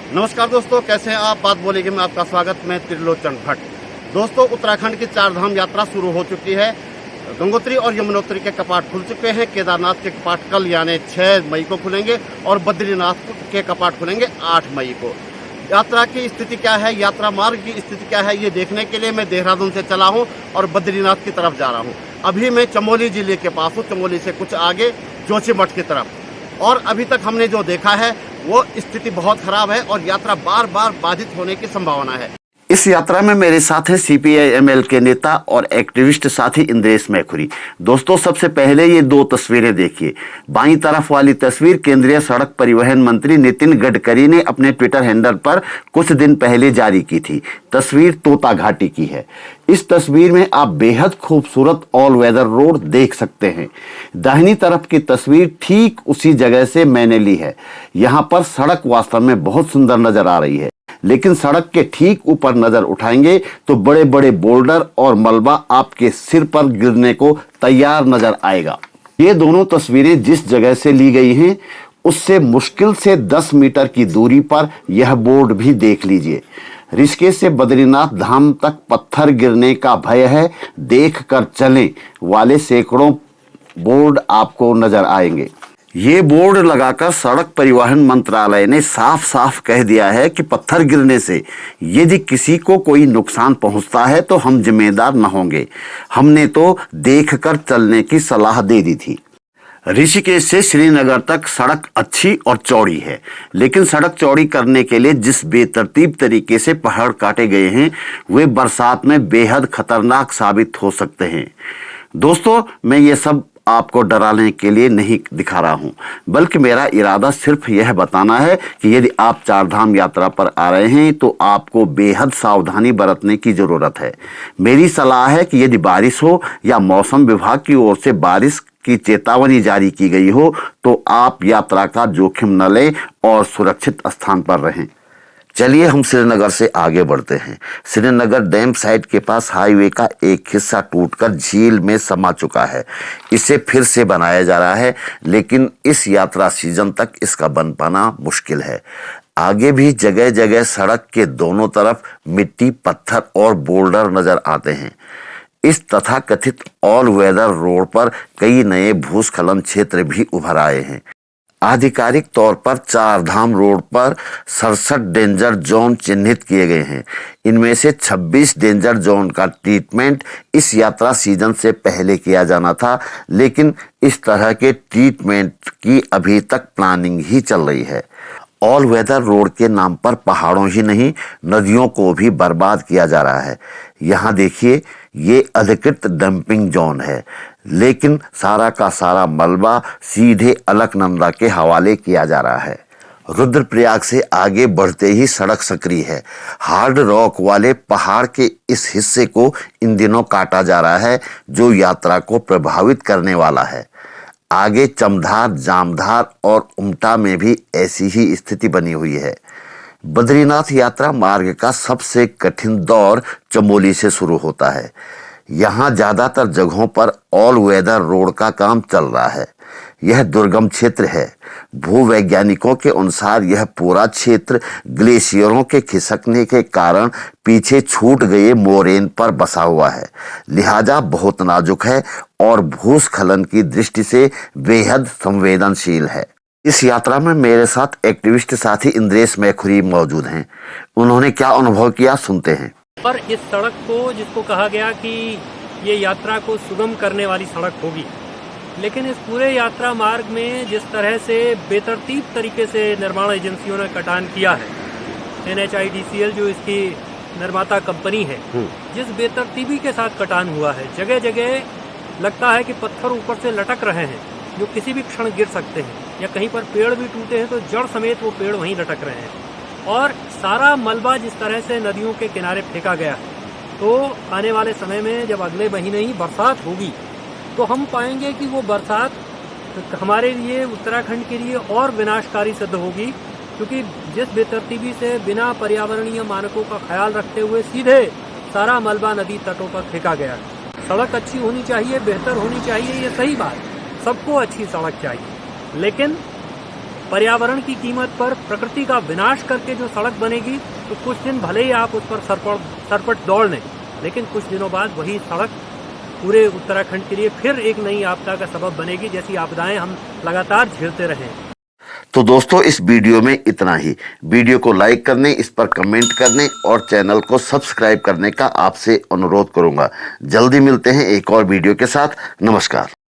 नमस्कार दोस्तों, कैसे हैं आप। बात बोलेंगे में आपका स्वागत। मैं त्रिलोचन भट्ट। दोस्तों, उत्तराखंड की 4 धाम यात्रा शुरू हो चुकी है। गंगोत्री और यमुनोत्री के कपाट खुल चुके हैं। केदारनाथ के कपाट कल यानी 6 मई को खुलेंगे और बद्रीनाथ के कपाट खुलेंगे 8 मई को। यात्रा की स्थिति क्या है, यात्रा मार्ग की स्थिति क्या है, ये देखने के लिए मैं देहरादून से चला हूँ और बद्रीनाथ की तरफ जा रहा हूँ। अभी मैं चमोली जिले के पास हूँ, चमोली से कुछ आगे जोशीमठ की तरफ। और अभी तक हमने जो देखा है वो स्थिति बहुत खराब है और यात्रा बार बार बाधित होने की संभावना है। इस यात्रा में मेरे साथ हैं CPI-ML के नेता और एक्टिविस्ट साथी इंद्रेश मैखुरी। दोस्तों, सबसे पहले ये 2 तस्वीरें देखिए। बाईं तरफ वाली तस्वीर केंद्रीय सड़क परिवहन मंत्री नितिन गडकरी ने अपने ट्विटर हैंडल पर कुछ दिन पहले जारी की थी। तस्वीर तोता घाटी की है। इस तस्वीर में आप बेहद खूबसूरत ऑल वेदर रोड देख सकते हैं। दाहिनी तरफ की तस्वीर ठीक उसी जगह से मैंने ली है। यहाँ पर सड़क वास्तव में बहुत सुंदर नजर आ रही है, लेकिन सड़क के ठीक ऊपर नजर उठाएंगे तो बड़े बड़े बोल्डर और मलबा आपके सिर पर गिरने को तैयार नजर आएगा। ये दोनों तस्वीरें जिस जगह से ली गई हैं उससे मुश्किल से 10 मीटर की दूरी पर यह बोर्ड भी देख लीजिए। ऋषिकेश से बद्रीनाथ धाम तक पत्थर गिरने का भय है, देख कर चलें वाले सैकड़ों बोर्ड आपको नजर आएंगे। ये बोर्ड लगाकर सड़क परिवहन मंत्रालय ने साफ साफ कह दिया है कि पत्थर गिरने से यदि किसी को कोई नुकसान पहुंचता है तो हम जिम्मेदार न होंगे। हमने तो देखकर चलने की सलाह दे दी थी। ऋषिकेश से श्रीनगर तक सड़क अच्छी और चौड़ी है, लेकिन सड़क चौड़ी करने के लिए जिस बेतरतीब तरीके से पहाड़ काटे गए हैं वे बरसात में बेहद खतरनाक साबित हो सकते हैं। दोस्तों, मैं ये सब आपको डराने के लिए नहीं दिखा रहा हूं, बल्कि मेरा इरादा सिर्फ यह बताना है कि यदि आप 4 धाम यात्रा पर आ रहे हैं तो आपको बेहद सावधानी बरतने की जरूरत है। मेरी सलाह है कि यदि बारिश हो या मौसम विभाग की ओर से बारिश की चेतावनी जारी की गई हो तो आप यात्रा का जोखिम न लें और सुरक्षित स्थान पर रहें। चलिए हम श्रीनगर से आगे बढ़ते हैं। श्रीनगर डैम साइट के पास हाईवे का एक हिस्सा टूटकर झील में समा चुका है। इसे फिर से बनाया जा रहा है, लेकिन इस यात्रा सीजन तक इसका बन पाना मुश्किल है। आगे भी जगह जगह सड़क के दोनों तरफ मिट्टी, पत्थर और बोल्डर नजर आते हैं। इस तथाकथित ऑल वेदर रोड पर कई नए भूस्खलन क्षेत्र भी उभर आए हैं। आधिकारिक तौर पर 4 धाम रोड पर 67 डेंजर जोन चिन्हित किए गए हैं। इनमें से 26 डेंजर जोन का ट्रीटमेंट इस यात्रा सीजन से पहले किया जाना था, लेकिन इस तरह के ट्रीटमेंट की अभी तक प्लानिंग ही चल रही है। ऑल वेदर रोड के नाम पर पहाड़ों ही नहीं, नदियों को भी बर्बाद किया जा रहा है। यहाँ देखिए, ये अधिकृत डंपिंग जोन है, लेकिन सारा का सारा मलबा सीधे अलकनंदा के हवाले किया जा रहा है। रुद्रप्रयाग से आगे बढ़ते ही सड़क सक्रिय है। हार्ड रॉक वाले पहाड़ के इस हिस्से को इन दिनों काटा जा रहा है, जो यात्रा को प्रभावित करने वाला है। आगे चमधार, जामधार और उमटा में भी ऐसी ही स्थिति बनी हुई है। बद्रीनाथ यात्रा मार्ग का सबसे कठिन दौर चमोली से शुरू होता है। यहाँ ज्यादातर जगहों पर ऑल वेदर रोड का काम चल रहा है। यह दुर्गम क्षेत्र है। भूवैज्ञानिकों के अनुसार यह पूरा क्षेत्र ग्लेशियरों के खिसकने के कारण पीछे छूट गए मोरेन पर बसा हुआ है, लिहाजा बहुत नाजुक है और भूस्खलन की दृष्टि से बेहद संवेदनशील है। इस यात्रा में मेरे साथ एक्टिविस्ट साथी इंद्रेश मैखुरी मौजूद हैं। उन्होंने क्या अनुभव किया, सुनते हैं। पर इस सड़क को, जिसको कहा गया कि ये यात्रा को सुगम करने वाली सड़क होगी, लेकिन इस पूरे यात्रा मार्ग में जिस तरह से बेतरतीब तरीके से निर्माण एजेंसियों ने कटान किया है, NHIDCL जो इसकी निर्माता कंपनी है, जिस बेतरतीबी के साथ कटान हुआ है, जगह जगह लगता है कि पत्थर ऊपर से लटक रहे हैं जो किसी भी क्षण गिर सकते हैं, या कहीं पर पेड़ भी टूटे हैं तो जड़ समेत वो पेड़ वहीं लटक रहे हैं। और सारा मलबा जिस तरह से नदियों के किनारे फेंका गया है, तो आने वाले समय में जब अगले महीने ही बरसात होगी तो हम पाएंगे कि वो बरसात हमारे लिए, उत्तराखंड के लिए और विनाशकारी सिद्ध होगी, क्योंकि जिस बेतरतीबी से बिना पर्यावरणीय मानकों का ख्याल रखते हुए सीधे सारा मलबा नदी तटों पर फेंका गया है। सड़क अच्छी होनी चाहिए, बेहतर होनी चाहिए, ये सही बात, सबको अच्छी सड़क चाहिए, लेकिन पर्यावरण की कीमत पर प्रकृति का विनाश करके जो सड़क बनेगी, तो कुछ दिन भले ही आप उस पर सरपट दौड़ लें, लेकिन कुछ दिनों बाद वही सड़क पूरे उत्तराखंड के लिए फिर एक नई आपदा का सबब बनेगी, जैसी आपदाएं हम लगातार झेलते रहे हैं। तो दोस्तों, इस वीडियो में इतना ही। वीडियो को लाइक करने, इस पर कमेंट करने और चैनल को सब्सक्राइब करने का आपसे अनुरोध करूंगा। जल्दी मिलते हैं एक और वीडियो के साथ। नमस्कार।